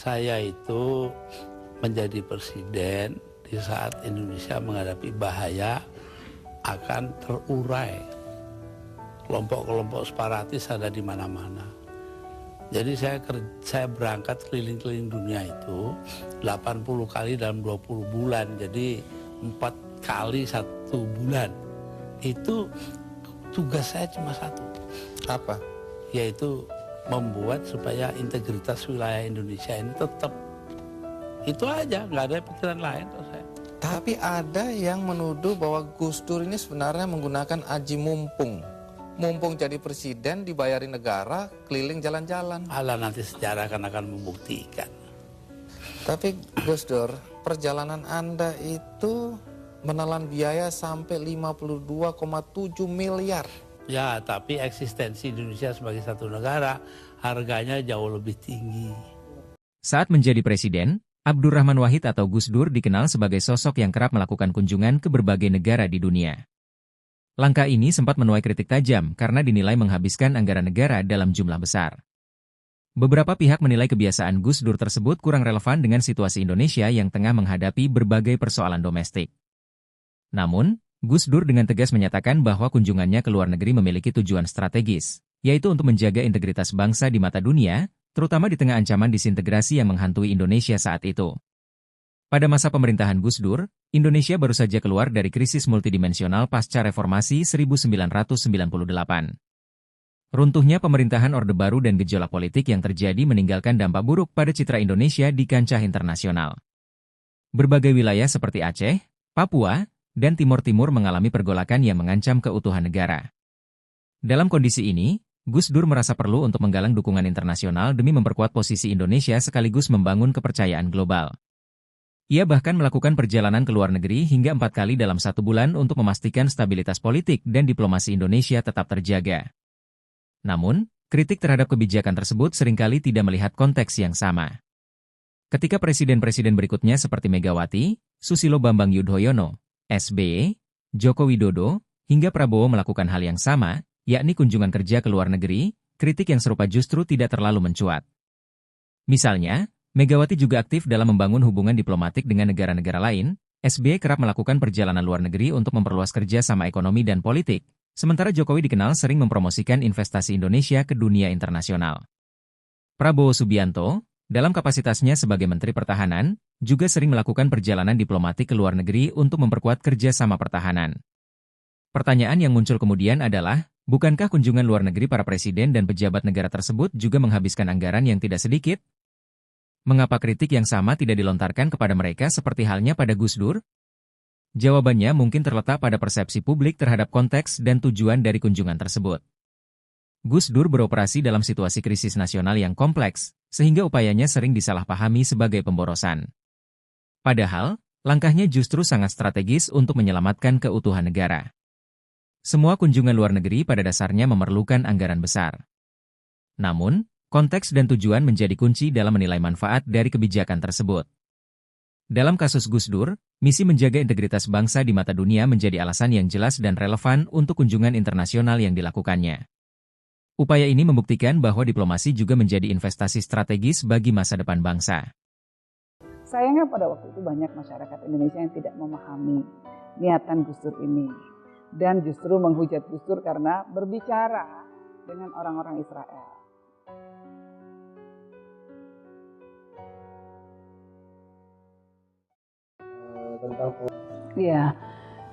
Saya itu menjadi presiden di saat Indonesia menghadapi bahaya akan terurai. Kelompok-kelompok separatis ada di mana-mana. Jadi saya berangkat keliling-keliling dunia itu 80 kali dalam 20 bulan. Jadi 4 kali 1 bulan. Itu tugas saya cuma satu. Apa? Yaitu membuat supaya integritas wilayah Indonesia ini tetap. Itu aja, nggak ada pikiran lain. Tapi ada yang menuduh bahwa Gus Dur ini sebenarnya menggunakan aji mumpung. Mumpung jadi presiden, dibayarin negara, keliling jalan-jalan. Alah, nanti sejarah akan membuktikan. Tapi Gus Dur, perjalanan Anda itu menelan biaya sampai 52,7 miliar. Ya, tapi eksistensi Indonesia sebagai satu negara harganya jauh lebih tinggi. Saat menjadi presiden, Abdurrahman Wahid atau Gus Dur dikenal sebagai sosok yang kerap melakukan kunjungan ke berbagai negara di dunia. Langkah ini sempat menuai kritik tajam karena dinilai menghabiskan anggaran negara dalam jumlah besar. Beberapa pihak menilai kebiasaan Gus Dur tersebut kurang relevan dengan situasi Indonesia yang tengah menghadapi berbagai persoalan domestik. Namun, Gus Dur dengan tegas menyatakan bahwa kunjungannya ke luar negeri memiliki tujuan strategis, yaitu untuk menjaga integritas bangsa di mata dunia, terutama di tengah ancaman disintegrasi yang menghantui Indonesia saat itu. Pada masa pemerintahan Gus Dur, Indonesia baru saja keluar dari krisis multidimensional pasca reformasi 1998. Runtuhnya pemerintahan Orde Baru dan gejolak politik yang terjadi meninggalkan dampak buruk pada citra Indonesia di kancah internasional. Berbagai wilayah seperti Aceh, Papua, dan Timur Timur mengalami pergolakan yang mengancam keutuhan negara. Dalam kondisi ini, Gus Dur merasa perlu untuk menggalang dukungan internasional demi memperkuat posisi Indonesia sekaligus membangun kepercayaan global. Ia bahkan melakukan perjalanan ke luar negeri hingga 4 kali dalam 1 bulan untuk memastikan stabilitas politik dan diplomasi Indonesia tetap terjaga. Namun, kritik terhadap kebijakan tersebut seringkali tidak melihat konteks yang sama. Ketika presiden-presiden berikutnya seperti Megawati, Susilo Bambang Yudhoyono, SBY, Joko Widodo, hingga Prabowo melakukan hal yang sama, yakni kunjungan kerja ke luar negeri, kritik yang serupa justru tidak terlalu mencuat. Misalnya, Megawati juga aktif dalam membangun hubungan diplomatik dengan negara-negara lain, SBY kerap melakukan perjalanan luar negeri untuk memperluas kerja sama ekonomi dan politik, sementara Jokowi dikenal sering mempromosikan investasi Indonesia ke dunia internasional. Prabowo Subianto, dalam kapasitasnya sebagai Menteri Pertahanan, juga sering melakukan perjalanan diplomatik ke luar negeri untuk memperkuat kerjasama pertahanan. Pertanyaan yang muncul kemudian adalah, bukankah kunjungan luar negeri para presiden dan pejabat negara tersebut juga menghabiskan anggaran yang tidak sedikit? Mengapa kritik yang sama tidak dilontarkan kepada mereka seperti halnya pada Gus Dur? Jawabannya mungkin terletak pada persepsi publik terhadap konteks dan tujuan dari kunjungan tersebut. Gus Dur beroperasi dalam situasi krisis nasional yang kompleks, sehingga upayanya sering disalahpahami sebagai pemborosan. Padahal, langkahnya justru sangat strategis untuk menyelamatkan keutuhan negara. Semua kunjungan luar negeri pada dasarnya memerlukan anggaran besar. Namun, konteks dan tujuan menjadi kunci dalam menilai manfaat dari kebijakan tersebut. Dalam kasus Gus Dur, misi menjaga integritas bangsa di mata dunia menjadi alasan yang jelas dan relevan untuk kunjungan internasional yang dilakukannya. Upaya ini membuktikan bahwa diplomasi juga menjadi investasi strategis bagi masa depan bangsa. Sayangnya pada waktu itu banyak masyarakat Indonesia yang tidak memahami niatan Gus Dur ini. Dan justru menghujat Gus Dur karena berbicara dengan orang-orang Israel. Ya,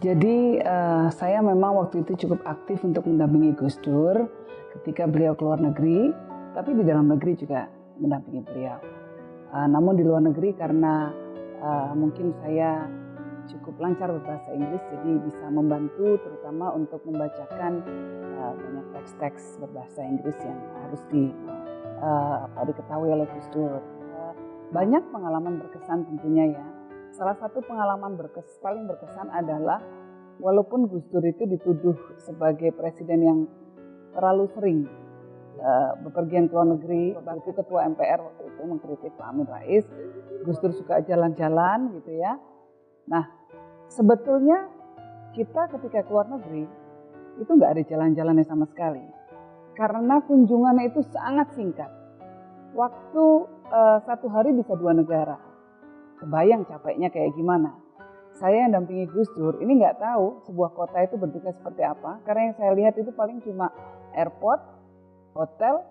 jadi saya memang waktu itu cukup aktif untuk mendampingi Gus Dur ketika beliau keluar negeri, tapi di dalam negeri juga mendampingi beliau. Namun di luar negeri karena mungkin saya cukup lancar berbahasa Inggris, jadi bisa membantu terutama untuk membacakan banyak teks-teks berbahasa Inggris yang harus diketahui oleh Gus Dur. Banyak pengalaman berkesan tentunya ya. Salah satu pengalaman paling berkesan adalah walaupun Gus Dur itu dituduh sebagai presiden yang terlalu sering bepergian ke luar negeri, waktu ketua MPR waktu itu mengkritik Pak Amin Rais, Gus Dur suka jalan-jalan gitu ya. Nah, sebetulnya kita ketika keluar negeri itu nggak ada jalan-jalannya sama sekali, karena kunjungannya itu sangat singkat. Waktu satu hari bisa 2 negara. Kebayang capeknya kayak gimana. Saya yang dampingi Gus Dur, ini nggak tahu sebuah kota itu bentuknya seperti apa. Karena yang saya lihat itu paling cuma airport, hotel,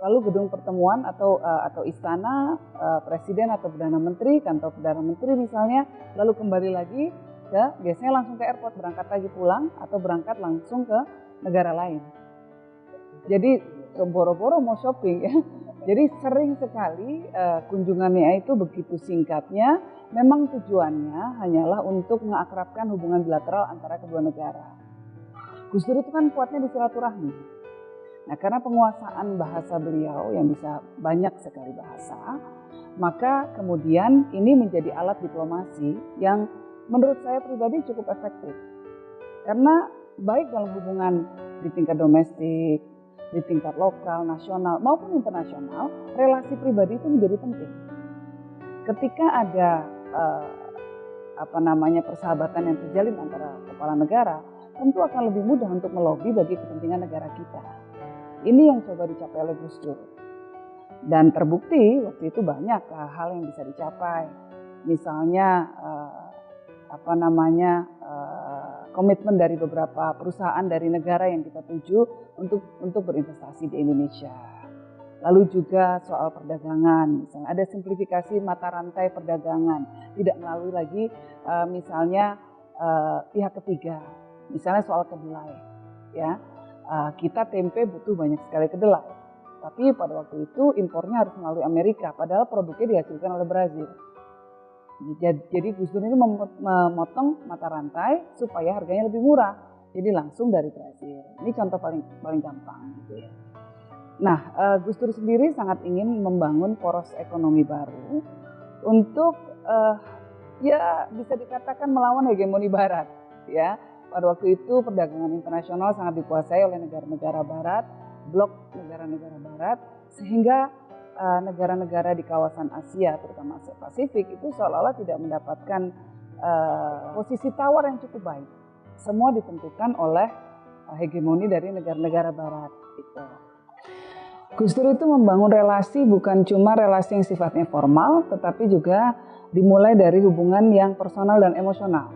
lalu gedung pertemuan atau istana presiden atau perdana menteri, kantor perdana menteri misalnya, lalu kembali lagi biasanya langsung ke airport, berangkat lagi pulang atau berangkat langsung ke negara lain. Jadi boro-boro mau shopping ya. Jadi sering sekali kunjungannya itu begitu singkatnya, memang tujuannya hanyalah untuk mengakrabkan hubungan bilateral antara kedua negara. Gus Dur itu kan kuatnya di silaturahmi. Nah, karena penguasaan bahasa beliau yang bisa banyak sekali bahasa, maka kemudian ini menjadi alat diplomasi yang menurut saya pribadi cukup efektif. Karena baik dalam hubungan di tingkat domestik, di tingkat lokal, nasional maupun internasional, relasi pribadi itu menjadi penting. Ketika ada persahabatan yang terjalin antara kepala negara, tentu akan lebih mudah untuk melobi bagi kepentingan negara kita. Ini yang coba dicapai oleh Gus Dur. Dan terbukti waktu itu banyak hal yang bisa dicapai. Misalnya komitmen dari beberapa perusahaan dari negara yang kita tuju untuk berinvestasi di Indonesia. Lalu juga soal perdagangan, misalnya ada simplifikasi mata rantai perdagangan, tidak melalui lagi misalnya pihak ketiga, misalnya soal kedelai, ya kita tempe butuh banyak sekali kedelai, tapi pada waktu itu impornya harus melalui Amerika, padahal produknya dihasilkan oleh Brazil. Jadi Gus Dur ini memotong mata rantai supaya harganya lebih murah. Jadi langsung dari Brazil. Ini contoh paling gampang gitu ya. Nah, Gus Dur sendiri sangat ingin membangun poros ekonomi baru untuk ya bisa dikatakan melawan hegemoni barat ya. Pada waktu itu perdagangan internasional sangat dikuasai oleh negara-negara barat, blok negara-negara barat, sehingga negara-negara di kawasan Asia, terutama Asia Pasifik itu seolah-olah tidak mendapatkan posisi tawar yang cukup baik. Semua ditentukan oleh hegemoni dari negara-negara barat. Gitu. Gus Dur itu membangun relasi bukan cuma relasi yang sifatnya formal, tetapi juga dimulai dari hubungan yang personal dan emosional.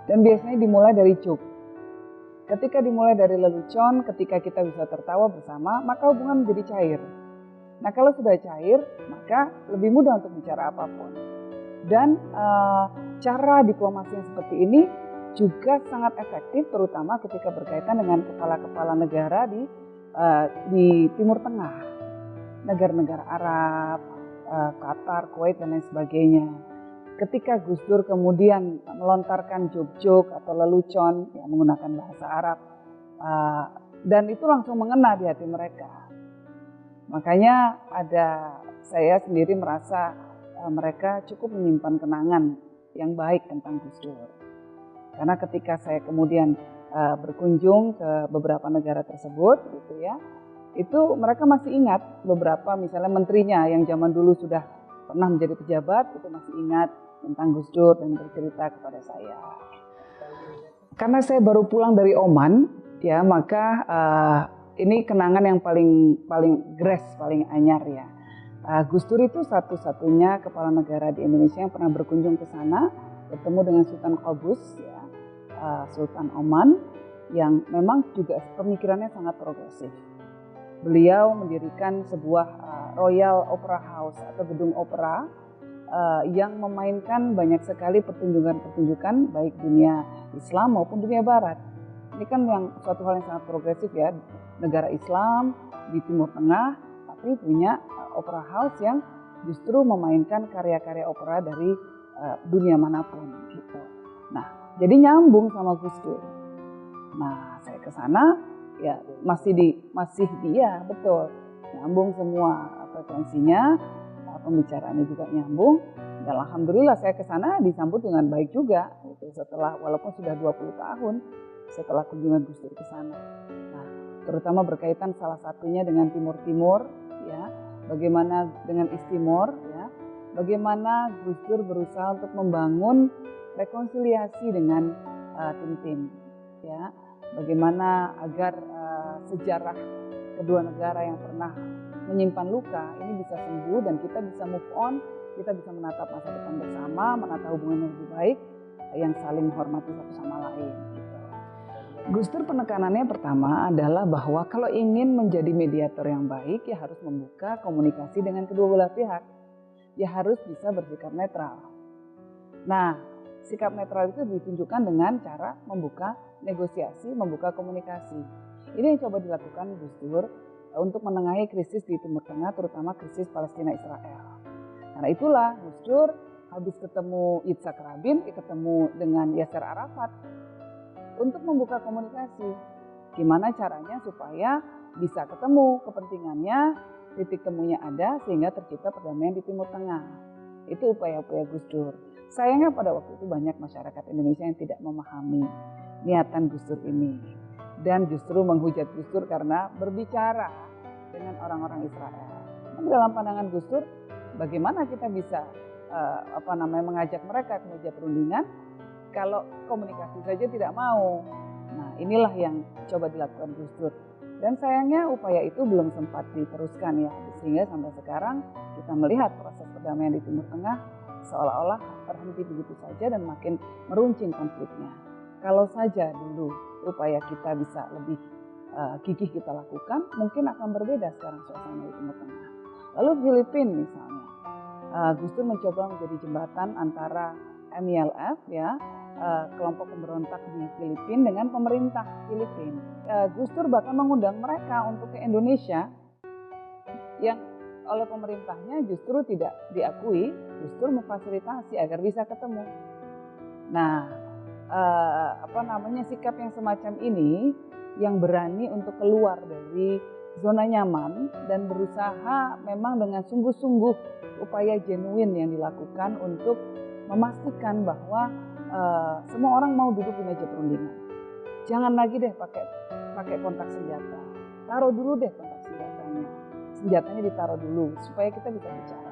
Dan biasanya dimulai dari cuk. Ketika dimulai dari lelucon, ketika kita bisa tertawa bersama, maka hubungan menjadi cair. Nah, kalau sudah cair, maka lebih mudah untuk bicara apapun. Dan cara diplomasi yang seperti ini juga sangat efektif, terutama ketika berkaitan dengan kepala-kepala negara di Timur Tengah, negara-negara Arab, Qatar, Kuwait, dan lain sebagainya. Ketika Gus Dur kemudian melontarkan joke-joke atau lelucon yang menggunakan bahasa Arab, dan itu langsung mengena di hati mereka. Makanya saya sendiri merasa mereka cukup menyimpan kenangan yang baik tentang Gus Dur. Karena ketika saya kemudian berkunjung ke beberapa negara tersebut, gitu ya, itu mereka masih ingat beberapa misalnya menterinya yang zaman dulu sudah pernah menjadi pejabat, itu masih ingat tentang Gus Dur dan bercerita kepada saya. Karena saya baru pulang dari Oman, ya maka ini kenangan yang paling gres, paling anyar ya. Gus Dur itu satu-satunya kepala negara di Indonesia yang pernah berkunjung ke sana, bertemu dengan Sultan Qaboos, ya, Sultan Oman, yang memang juga pemikirannya sangat progresif. Beliau mendirikan sebuah Royal Opera House atau gedung opera yang memainkan banyak sekali pertunjukan-pertunjukan baik dunia Islam maupun dunia Barat. Ini kan suatu hal yang sangat progresif ya. Negara Islam di Timur Tengah, tapi punya opera house yang justru memainkan karya-karya opera dari dunia manapun gitu. Nah, jadi nyambung sama Gus Dur. Nah, saya ke sana ya masih dia betul nyambung semua frekuensinya, pembicaraannya juga nyambung. Dan alhamdulillah saya ke sana disambut dengan baik juga gitu, setelah walaupun sudah 20 tahun setelah kunjungan Gus Dur ke sana. Terutama berkaitan salah satunya dengan Timur-Timur, ya, bagaimana dengan East Timor, ya, bagaimana Gus Dur berusaha untuk membangun rekonsiliasi dengan tim-tim, ya, bagaimana agar sejarah kedua negara yang pernah menyimpan luka, ini bisa sembuh dan kita bisa move on, kita bisa menatap masa depan bersama, menata hubungan yang lebih baik, yang saling menghormati satu sama lain. Gitu. Gus Dur penekanannya pertama adalah bahwa kalau ingin menjadi mediator yang baik, ya harus membuka komunikasi dengan kedua belah pihak. Ya harus bisa bersikap netral. Nah, sikap netral itu ditunjukkan dengan cara membuka negosiasi, membuka komunikasi. Ini yang coba dilakukan Gus Dur untuk menengahi krisis di Timur Tengah, terutama krisis Palestina-Israel. Karena itulah Gus Dur habis ketemu Yitzhak Rabin, ketemu dengan Yasser Arafat untuk membuka komunikasi. Gimana caranya supaya bisa ketemu kepentingannya, titik temunya ada sehingga tercipta perdamaian di Timur Tengah. Itu upaya-upaya Gus Dur. Sayangnya pada waktu itu banyak masyarakat Indonesia yang tidak memahami niatan Gus Dur ini. Dan justru menghujat Gus Dur karena berbicara dengan orang-orang Israel. Dan dalam pandangan Gus Dur, bagaimana kita bisa mengajak mereka ke meja perundingan kalau komunikasi saja tidak mau. Nah, inilah yang coba dilakukan Gus Dur. Dan sayangnya upaya itu belum sempat diteruskan ya, sehingga sampai sekarang kita melihat proses perdamaian di Timur Tengah seolah-olah terhenti begitu saja dan makin meruncing konfliknya. Kalau saja dulu upaya kita bisa lebih gigih kita lakukan, mungkin akan berbeda sekarang suasana di Timur Tengah. Lalu Filipina misalnya, Gus Dur mencoba menjadi jembatan antara MILF ya, kelompok pemberontak di Filipina dengan pemerintah Filipina. Gus Dur bahkan mengundang mereka untuk ke Indonesia yang oleh pemerintahnya justru tidak diakui. Gus Dur memfasilitasi agar bisa ketemu. Nah, sikap yang semacam ini yang berani untuk keluar dari zona nyaman dan berusaha memang dengan sungguh-sungguh upaya genuine yang dilakukan untuk memastikan bahwa semua orang mau duduk di meja perundingan. Jangan lagi deh pakai kontak senjata. Taruh dulu deh kontak senjatanya. Senjatanya ditaruh dulu supaya kita bisa bicara.